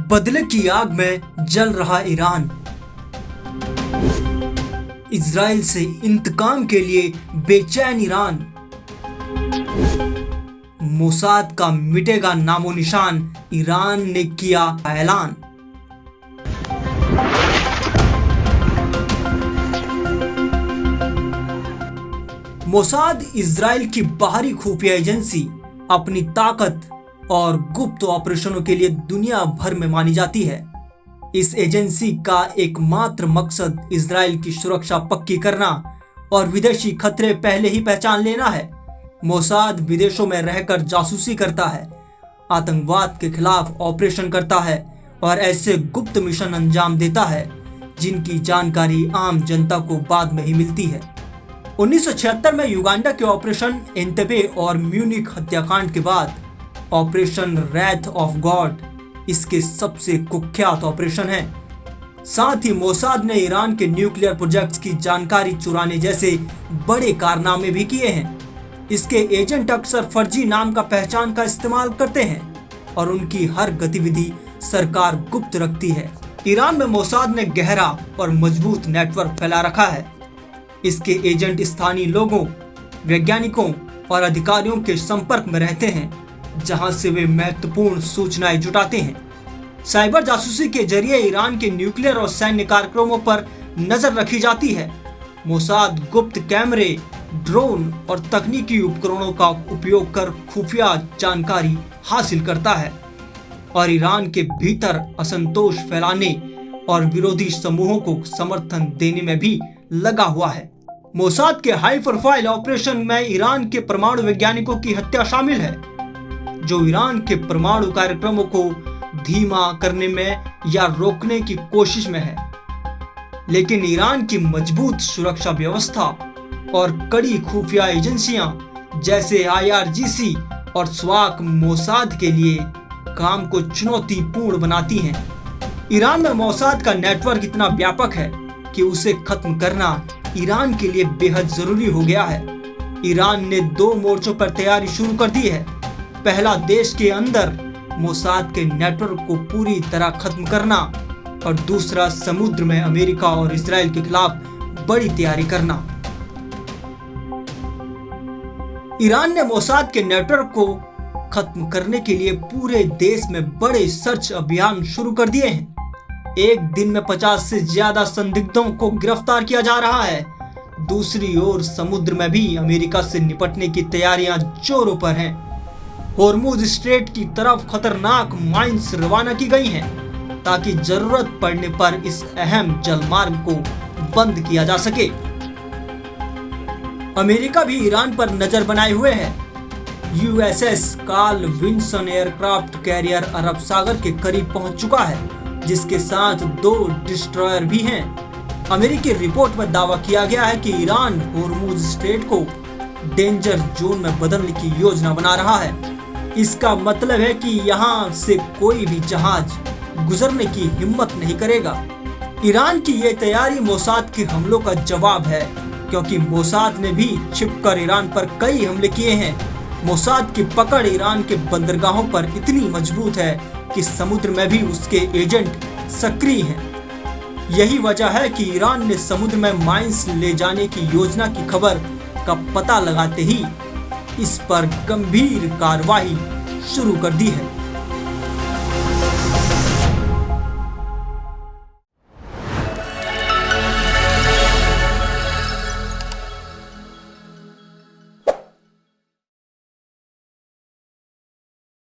बदले की आग में जल रहा ईरान। इजराइल से इंतकाम के लिए बेचैन ईरान। मोसाद का मिटेगा नामो निशान, ईरान ने किया ऐलान। मोसाद इजराइल की बाहरी खुफिया एजेंसी अपनी ताकत और गुप्त ऑपरेशनों के लिए दुनिया भर में मानी जाती है। इस एजेंसी का एकमात्र मकसद इजराइल की सुरक्षा पक्की करना और विदेशी खतरे पहले ही पहचान लेना है। मोसाद विदेशों में रहकर जासूसी करता है, आतंकवाद के खिलाफ ऑपरेशन करता है और ऐसे गुप्त मिशन अंजाम देता है जिनकी जानकारी आम जनता को बाद में ही मिलती है। 1976 में युगांडा के ऑपरेशन एंतेबे और म्यूनिक हत्याकांड के बाद ऑपरेशन रैथ ऑफ गॉड इसके सबसे कुख्यात ऑपरेशन है। साथ ही मोसाद ने ईरान के न्यूक्लियर प्रोजेक्ट्स की जानकारी चुराने जैसे बड़े कारनामे भी किए हैं। इसके एजेंट अक्सर फर्जी नाम का पहचान का इस्तेमाल करते हैं और उनकी हर गतिविधि सरकार गुप्त रखती है। ईरान में मोसाद ने गहरा और मजबूत नेटवर्क फैला रखा है। इसके एजेंट स्थानीय लोगों, वैज्ञानिकों और अधिकारियों के संपर्क में रहते हैं, जहां से वे महत्वपूर्ण सूचनाएं जुटाते हैं। साइबर जासूसी के जरिए ईरान के न्यूक्लियर और सैन्य कार्यक्रमों पर नजर रखी जाती है। मोसाद गुप्त कैमरे, ड्रोन और तकनीकी उपकरणों का उपयोग कर खुफिया जानकारी हासिल करता है और ईरान के भीतर असंतोष फैलाने और विरोधी समूहों को समर्थन देने में भी लगा हुआ है। मोसाद के हाई प्रोफाइल ऑपरेशन में ईरान के परमाणु वैज्ञानिकों की हत्या शामिल है, जो ईरान के परमाणु कार्यक्रमों को धीमा करने में या रोकने की कोशिश में है। लेकिन ईरान की मजबूत सुरक्षा व्यवस्था और कड़ी खुफिया एजेंसियां जैसे IRGC और स्वाक मोसाद के लिए काम को चुनौतीपूर्ण बनाती हैं। ईरान में मोसाद का नेटवर्क इतना व्यापक है कि उसे खत्म करना ईरान के लिए बेहद जरूरी हो गया है। ईरान ने 2 मोर्चों पर तैयारी शुरू कर दी है। पहला, देश के अंदर मोसाद के नेटवर्क को पूरी तरह खत्म करना और दूसरा, समुद्र में अमेरिका और इजराइल के खिलाफ बड़ी तैयारी करना। ईरान ने मोसाद के नेटवर्क को खत्म करने के लिए पूरे देश में बड़े सर्च अभियान शुरू कर दिए हैं। एक दिन में 50 से ज्यादा संदिग्धों को गिरफ्तार किया जा रहा है। दूसरी ओर समुद्र में भी अमेरिका से निपटने की तैयारियां जोरों पर हैं। होर्मुज स्ट्रेट की तरफ खतरनाक माइंस रवाना की गई हैं ताकि जरूरत पड़ने पर इस अहम जलमार्ग को बंद किया जा सके। अमेरिका भी ईरान पर नजर बनाए हुए है। USS Carl Vinson aircraft carrier अरब सागर के करीब पहुंच चुका है, जिसके साथ 2 डिस्ट्रॉयर भी हैं। अमेरिकी रिपोर्ट में दावा किया गया है कि ईरान होर्मुज स्ट्रेट को डेंजर जोन में बदलने की योजना बना रहा है। इसका मतलब है कि यहाँ से कोई भी जहाज गुजरने की हिम्मत नहीं करेगा। ईरान की ये तैयारी मोसाद के हमलों का जवाब है, क्योंकि मोसाद ने भी छिपकर ईरान पर कई हमले किए हैं। मोसाद की पकड़ ईरान के बंदरगाहों पर इतनी मजबूत है कि समुद्र में भी उसके एजेंट सक्रिय हैं। यही वजह है कि ईरान ने समुद्र में माइंस ले जाने की योजना की खबर का पता लगाते ही इस पर गंभीर कार्रवाई शुरू कर दी है।